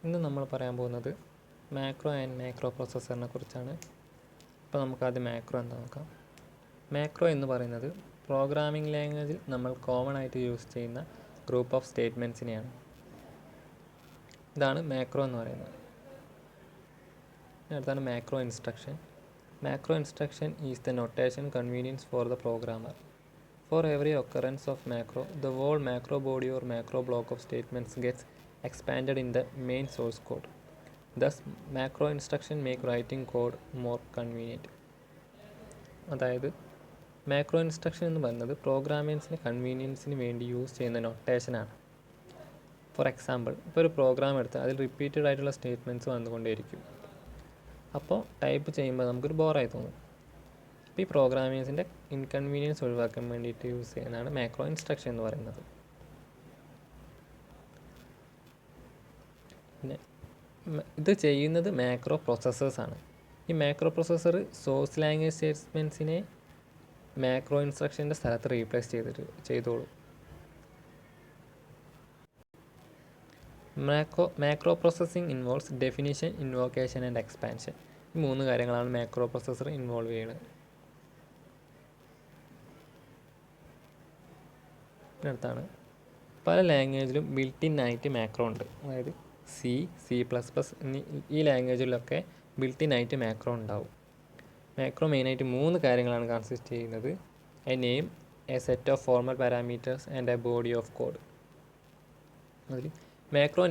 ഇന്ന് നമ്മൾ പറയാൻ പോകുന്നത് മാക്രോ ആൻഡ് മാക്രോ പ്രോസസ്സറിനെ കുറിച്ചാണ്. ഇപ്പോൾ നമുക്കാദ്യം മാക്രോ എന്താ നോക്കാം. മാക്രോ എന്ന് പറയുന്നത് പ്രോഗ്രാമിംഗ് ലാംഗ്വേജിൽ നമ്മൾ കോമൺ ആയിട്ട് യൂസ് ചെയ്യുന്ന ഗ്രൂപ്പ് ഓഫ് സ്റ്റേറ്റ്മെൻറ്റ്സിനെയാണ്. ഇതാണ് മാക്രോ എന്ന് പറയുന്നത്. അടുത്താണ് macro instruction. Macro instruction is the notation convenience for the programmer. For every occurrence of macro, the whole macro body or macro block of statements gets expanded in the main source code. Thus, macro instruction make writing code more convenient. അതായത് macro instruction എന്ന് പറയുന്നത് പ്രോഗ്രാമിങ്സിന് കൺവീനിയൻസിന് വേണ്ടി use ചെയ്യുന്ന നൊട്ടേഷനാണ്. For example, ഇപ്പോൾ ഒരു programme എടുത്താൽ അതിൽ repeated ആയിട്ടുള്ള സ്റ്റേറ്റ്മെൻറ്റ്സ് വന്നുകൊണ്ടേയിരിക്കും. അപ്പോൾ ടൈപ്പ് ചെയ്യുമ്പോൾ നമുക്കൊരു ബോറായി തോന്നും. അപ്പോൾ ഈ പ്രോഗ്രാമിങ്സിൻ്റെ ഇൻകൺവീനിയൻസ് ഒഴിവാക്കാൻ വേണ്ടിയിട്ട് യൂസ് ചെയ്യുന്നതാണ് മാക്രോ ഇൻസ്ട്രക്ഷൻ എന്ന് പറയുന്നത്. പിന്നെ ഇത് ചെയ്യുന്നത് മാക്രോ പ്രോസസ്സേഴ്സാണ്. ഈ മാക്രോ പ്രോസസ്സർ സോഴ്സ് ലാംഗ്വേജ് സ്റ്റേറ്റ്മെൻറ്റ്സിനെ മാക്രോ ഇൻസ്ട്രക്ഷൻ്റെ സ്ഥലത്ത് റീപ്ലേസ് ചെയ്തോളൂ. Macro processing involves definition, invocation and expansion. ഈ 3 കാര്യങ്ങളാണ് മാക്രോ പ്രോസസ്സർ ഇൻവോൾവ് ചെയ്യുന്നത്. അടുത്താണ് പല ലാംഗ്വേജിലും ബിൽറ്റ് ഇൻ ആയിട്ട് മാക്രോ ഉണ്ട്. അതായത് C++ ഈ ലാംഗ്വേജിലൊക്കെ ബിൽറ്റ് ഇൻ ആയിട്ട് മാക്രോ ഉണ്ടാവും. മാക്രോ മെയിനായിട്ട് 3 കാര്യങ്ങളാണ് കൺസിസ്റ്റ് ചെയ്യുന്നത്: a name, a set of formal parameters and a body of code. അതിൽ മാക്രോ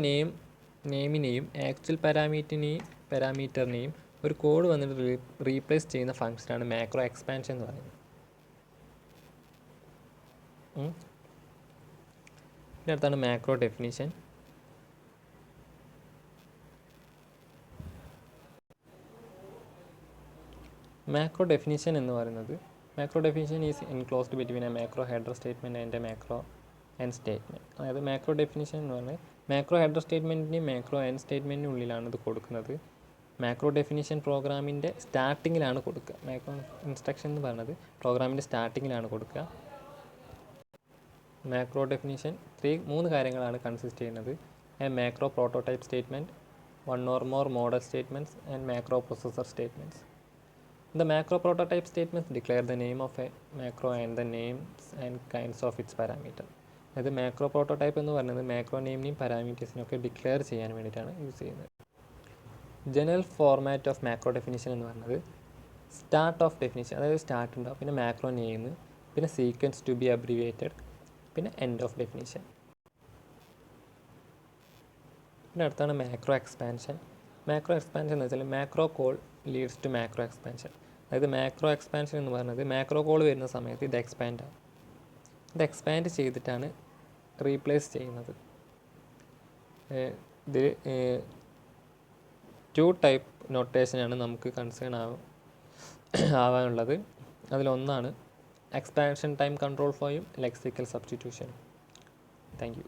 നെയിമിനെയും ആക്ച്വൽ പാരാമീറ്ററിനെയും ഒരു കോഡ് വന്നിട്ട് റീപ്ലേസ് ചെയ്യുന്ന ഫംഗ്ഷനാണ് മാക്രോ എക്സ്പാൻഷൻ എന്ന് പറയുന്നത്. പിന്നെ അടുത്താണ് മാക്രോ ഡെഫിനിഷൻ. മാക്രോ ഡെഫിനിഷൻ എന്ന് പറയുന്നത് macro definition is enclosed between A macro header statement and A macro end statement. അതായത് മാക്രോ ഡെഫിനിഷൻ എന്ന് പറഞ്ഞാൽ മാക്രോ ഹെഡർ സ്റ്റേറ്റ്മെൻറ്റിൻ്റെയും മാക്രോ എൻഡ് സ്റ്റേറ്റ്മെൻറ്റിനും ഉള്ളിലാണ് ഇത് കൊടുക്കുന്നത്. മാക്രോ ഡെഫിനിഷൻ പ്രോഗ്രാമിൻ്റെ സ്റ്റാർട്ടിങ്ങിലാണ് കൊടുക്കുക. മാക്രോ ഇൻസ്ട്രക്ഷൻ എന്ന് പറയുന്നത് പ്രോഗ്രാമിൻ്റെ സ്റ്റാർട്ടിങ്ങിലാണ് കൊടുക്കുക. മാക്രോ ഡെഫിനിഷൻ 3 കാര്യങ്ങളാണ് കൺസിസ്റ്റ് ചെയ്യുന്നത്: A macro prototype statement, 1 or more model statements and macro processor statements. The macro prototype statements declare the name of a macro and the names and kinds of its parameter. അതായത് macro prototype എന്ന് പറയുന്നത് macro നെയിമിനെയും പാരാമീറ്റേഴ്സിനെയും ഒക്കെ declare ചെയ്യാൻ വേണ്ടിയിട്ടാണ് use ചെയ്യുന്നത്. General format of macro definition എന്ന് പറയുന്നത് start of definition, അതായത് സ്റ്റാർട്ട് ഉണ്ടാവും, പിന്നെ മാക്രോ നെയിം, പിന്നെ സീക്വൻസ് ടു ബി അബ്രിവേറ്റഡ്, പിന്നെ എൻഡ് ഓഫ് ഡെഫിനിഷൻ. പിന്നെ അടുത്താണ് മാക്രോ എക്സ്പാൻഷൻ. മാക്രോ എക്സ്പാൻഷൻ എന്ന് വെച്ചാൽ macro call leads to macro expansion. അതായത് മാക്രോ എക്സ്പാൻഷൻ എന്ന് പറയുന്നത് മാക്രോ കോൾ വരുന്ന സമയത്ത് ഇത് എക്സ്പാൻഡ് ആവും. ഇത് എക്സ്പാൻഡ് ചെയ്തിട്ടാണ് റീപ്ലേസ് ചെയ്യുന്നത്. ഇത് 2 ടൈപ്പ് നൊട്ടേഷനാണ് നമുക്ക് കൺസേൺ ആവാനുള്ളത്. അതിലൊന്നാണ് എക്സ്പാൻഷൻ ടൈം കൺട്രോൾ ഫ്ലോയും ലെക്സിക്കൽ സബ്സ്റ്റിറ്റ്യൂഷനും. Thank U.